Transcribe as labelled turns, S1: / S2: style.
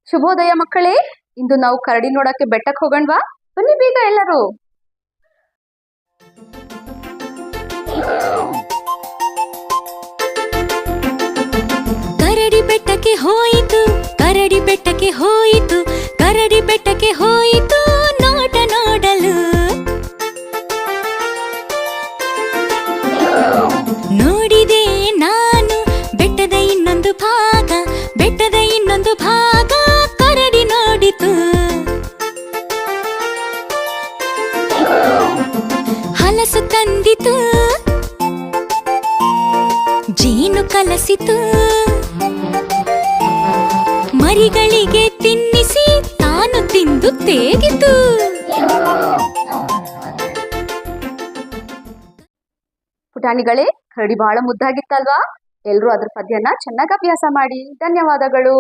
S1: ಶುಭೋದಯ ಮಕ್ಕಳೇ. ಇಂದು ನಾವು ಕರಡಿ ನೋಡಕ್ಕೆ ಬೆಟ್ಟಕ್ಕೆ ಹೋಗಣ್ವಾ? ಬನ್ನಿ ಬೇಗ ಎಲ್ಲರೂ.
S2: ಕರಡಿ ಬೆಟ್ಟಕ್ಕೆ ಹೋಯಿತು, ಕರಡಿ ಬೆಟ್ಟಕ್ಕೆ ಹೋಯಿತು, ಕರಡಿ ಬೆಟ್ಟಕ್ಕೆ ಹೋಯಿತು ನೋಟ ನೋಡಲು. ನೋಡಿದೆ ನಾನು ಬೆಟ್ಟದ ಇನ್ನೊಂದು ಭಾಗ, ಬೆಟ್ಟದ ಇನ್ನೊಂದು ಭಾಗ ಕರಡಿ ನೋಡಿತು. ಹಲಸು ತಂದಿತು, ಜೇನು ಕಲಸಿತು, ಮರಿಗಳಿಗೆ ತಿನ್ನಿಸಿ ತಾನು ತಿಂದು ತೇಗಿತು.
S1: ಪುಟಾಣಿಗಳೇ, ಕರಡಿ ಬಹಳ ಮುದ್ದಾಗಿತ್ತಲ್ವಾ? ಎಲ್ರೂ ಅದ್ರ ಪದ್ಯನ ಚೆನ್ನಾಗಿ ಅಭ್ಯಾಸ ಮಾಡಿ. ಧನ್ಯವಾದಗಳು.